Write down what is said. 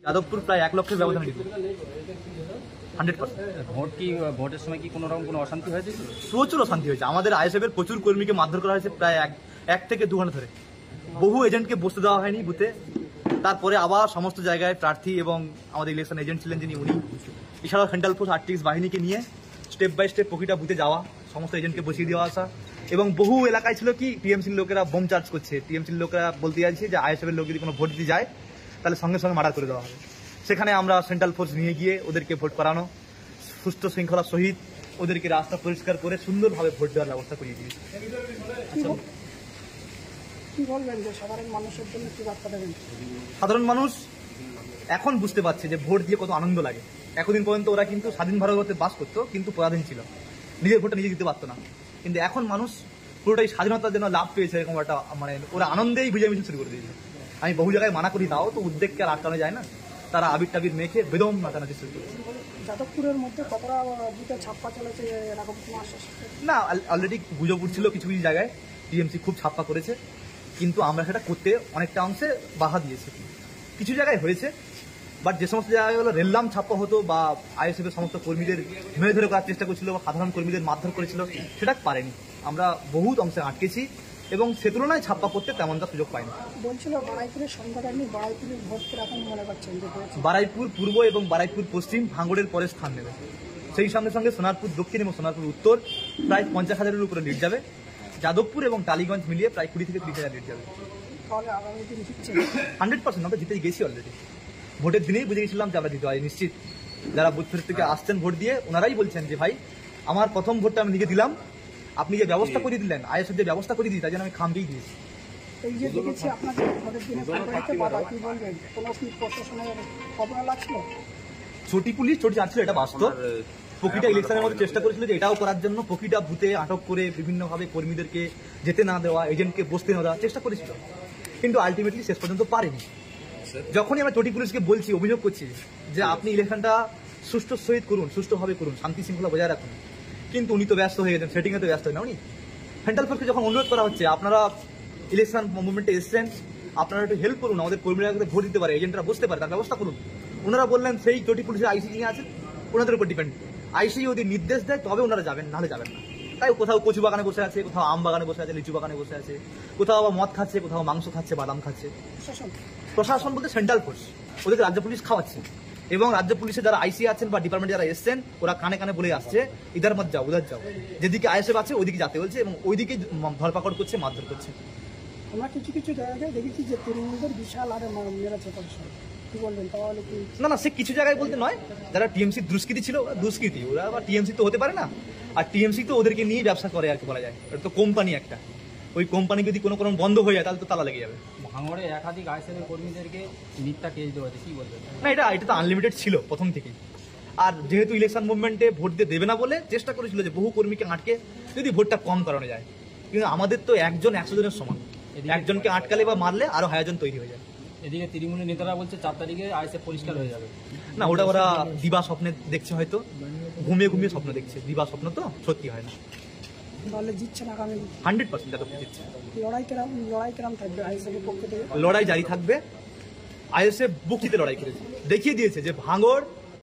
যাদবপুর প্রায় 1 লক্ষের ব্যবধানে জিতবে 100%। ভোট কি ভোটের সময় কি কোনো রকম কোনো অশান্তি হয়েছে? প্রচুর অশান্তি হয়েছে। আমাদের আইএসএফের প্রচুর কর্মীকে মারধর করা হয়েছে প্রায় এক থেকে 2 ঘন্টা ধরে। বহু এজেন্টকে বসতে দেওয়া হয়নি বুথে। তারপরে আবার সমস্ত জায়গায় প্রার্থী এবং আমাদের ইলেকশন এজেন্ট ছিলেন যিনি, উনি এছাড়াও সেন্ট্রাল ফোর্স আর্টিক্স বাহিনীকে নিয়ে স্টেপ বাই স্টেপ প্রতিটা বুথে যাওয়া, সমস্ত এজেন্টকে বসিয়ে দেওয়া আসা। এবং বহু এলাকায় ছিল কি টিএমসির লোকেরা বোম চার্জ করছে। টিএমসির লোকেরা বলতে চাইছে যে আইএসএফের লোক যদি কোনো ভোট দিতে যায় তাহলে সঙ্গে সঙ্গে মার্ডার করে দেওয়া হবে। সেখানে আমরা সেন্ট্রাল ফোর্স নিয়ে গিয়ে ওদেরকে ভোট করানো, সুস্থ শৃঙ্খলার সহিত ওদেরকে রাস্তা পরিষ্কার করে সুন্দরভাবে ভোট দেওয়ার ব্যবস্থা করিয়ে দিয়েছি। সাধারণ মানুষ এখন বুঝতে পারছে যে ভোট দিয়ে কত আনন্দ লাগে। এতদিন পর্যন্ত ওরা কিন্তু স্বাধীন ভারতে বাস করতো, কিন্তু পরাধীন ছিল, নিজের ভোটটা নিজে দিতে পারতো না। কিন্তু এখন মানুষ পুরোটাই স্বাধীনতার জন্য লাভ পেয়েছে, এরকম একটা মানে ওরা আনন্দেই বিজয় মিছিল শুরু করে দিয়েছে। আমি বহু জায়গায় মানা করি, তাও তো উদ্বেগকে আর আটকানো যায় না। তারা আবির টাবির মেখে বেদম নাচানাচি শুরু করেছে। যাদবপুরের মধ্যে কতটা বুথে ছাপ্পা চলেছে এরকম কোনো আশ্বাস? না, অলরেডি গুজব উঠছিল কিছু কিছু জায়গায় টিএমসি খুব ছাপ্পা করেছে, কিন্তু আমরা সেটা করতে অনেকটা অংশে বাধা দিয়েছি। কিছু জায়গায় হয়েছে, বাট যে সমস্ত জায়গাগুলো রেললাম ছাপ্পা হতো বা আইএসএফ এর সমস্ত কর্মীদের মেরে ধরে করার চেষ্টা করছিল বা সাধারণ কর্মীদের মারধর করেছিল, সেটা পারেনি। আমরা বহুত অংশে আটকেছি এবং সে তুলনায় ছাপ্পা করতে তেমনটা সুযোগ পাইনি। বলছিল বারাইপুরের সংখ্যাটা নিয়ে বারাইপুরের ভোট এখন মনে করছেন যে বারাইপুর পূর্ব এবং বারাইপুর পশ্চিম ভাঙড়ের পরে স্থান নেবে। সেই সঙ্গে সঙ্গে সোনারপুর দক্ষিণ এবং সোনারপুর উত্তর প্রায় 50,000-এর উপরে লিড যাবে। যাদবপুর এবং টালিগঞ্জ মিলিয়ে প্রায় 20 থেকে 30,000 লিড যাবে। 100% আমরা জিতে গেছি অলরেডি। ভোটের দিনেই বুঝে গেছিলাম যে আমরা জিতে পারি নিশ্চিত। যারা বুথ ফেরত থেকে আসছেন ভোট দিয়ে, ওনারাই বলছেন যে ভাই আমার প্রথম ভোটটা আমি নিজে দিলাম, আপনি যে ব্যবস্থা করে দিলেন, আইএসএফ যে ব্যবস্থা করে দিই, তার জন্য আমি খামকেই দিয়েছি। এই যে দেখেছি আপনাকে ভোটের দিনে কি বলবেন, কোনো কি প্রশাসনের অবহেলা ছিল? ছোটি পুলিশ ছোটি চাচ্ছিল, এটা বাস্তব। প্রতিটা ইলেকশনের মধ্যে চেষ্টা করেছিল যে এটাও করার জন্য, প্রতিটা বুথে আটক করে বিভিন্নভাবে কর্মীদেরকে যেতে না দেওয়া, এজেন্টকে বসতে না দেওয়া চেষ্টা করেছিল, কিন্তু আলটিমেটলি শেষ পর্যন্ত পারেনি। যখনই আমরা চটি পুলিশকে বলছি, অভিযোগ করছি যে আপনি ইলেকশনটা সুষ্ঠু সহিত করুন, সুষ্ঠুভাবে করুন, শান্তি শৃঙ্খলা বজায় রাখুন, কিন্তু উনি তো ব্যস্ত হয়ে গেছেন, সেটিংয়ে তো ব্যস্ত হয় না উনি। সেন্ট্রাল ফোর্সকে যখন অনুরোধ করা হচ্ছে আপনারা ইলেকশন মুভমেন্টে এসছেন, আপনারা একটু হেল্প করুন, আমাদের কর্মীরা যাতে ভোট দিতে পারে, এজেন্টরা বসতে পারে, তার ব্যবস্থা করুন। ওনারা বললেন সেই চটি পুলিশের আইসি নিয়ে আছেন, ওনাদের উপর ডিপেন্ড। আইসি যদি নির্দেশ দেয় তবে ওনারা যাবেন, নাহলে যাবেন না। তাই কোথাও কচু বাগানে বসে আছে, কোথাও আম বাগানে বসে আছে, লিচু বাগানে বসে আছে, কোথাও আবার মদ খাচ্ছে, কোথাও মাংস খাচ্ছে, বাদাম খাচ্ছে। প্রশাসন বলতে সেন্ট্রাল ফোর্স, ওদেরকে রাজ্য পুলিশ খাওয়াচ্ছে। এবং রাজ্য পুলিশে যারা আইসি আছেন বা ডিপার্টমেন্টে যারা এসছেন, ওরা কানে কানে বলে আসছে ইধার মত যাও, উধার যাও, যেদিকে আইএসএফ আছে ওইদিকে যেতে বলছে এবং ওইদিকে ধরপাকড় করছে, মারধর করছে। আমরা কিছু কিছু জায়গায় দেখেছি যে তৃণমূলদের বিশাল আরে মেরেছে। কি বলবেন তাহলে? কি না, সে কিছু জায়গায় বলতে নয়, যারা টিএমসি দুষ্কৃতি ছিল, দুষ্কৃতি ওরা আবার টিএমসি তো হতে পারে না। আর টিএমসি তো ওদেরকে নিয়ে ব্যবসা করে আর কি বলা যায়, এটা তো কোম্পানি একটা। ওই কোম্পানি যদি কোনো বন্ধ হয়ে যায় তাহলে তো তালা লেগে যাবে। ভাঙড়ে একাধিক আইএসএফ কর্মীদেরকে মিথ্যা কেস দেওয়া হয়েছে, কি বলবেন? না, এটা তো আনলিমিটেড ছিল প্রথম থেকেই। আর যেহেতু ইলেকশন মুভমেন্টে ভোট দিয়ে দেবে না বলে চেষ্টা করেছিল যে বহু কর্মীকে আটকে যদি ভোটটা কম করানো যায়, কিন্তু আমাদের তো একজন 100 জনের সমান, একজনকে আটকালে বা মারলে আরো 1000 জন তৈরি হয়ে যায়। এদিকে তৃণমূলের নেতারা বলছে 4 তারিখে আইএসএফ পরিষ্কার হয়ে যাবে। না, ওটা ওরা দিবা স্বপ্নে দেখছে, হয়তো ঘুমিয়ে ঘুমিয়ে স্বপ্ন দেখছে, দিবা স্বপ্ন তো সত্যি হয় না। তাহলে জিতছে না আগামী 100% যাদবপুর জিতছে। লড়াই কেরাম থাকবে আইএসএফের পক্ষ থেকে? লড়াই জারি থাকবে। আইএসএফ বুক চিতে লড়াই করেছে, দেখিয়ে দিয়েছে যে ভাঙড়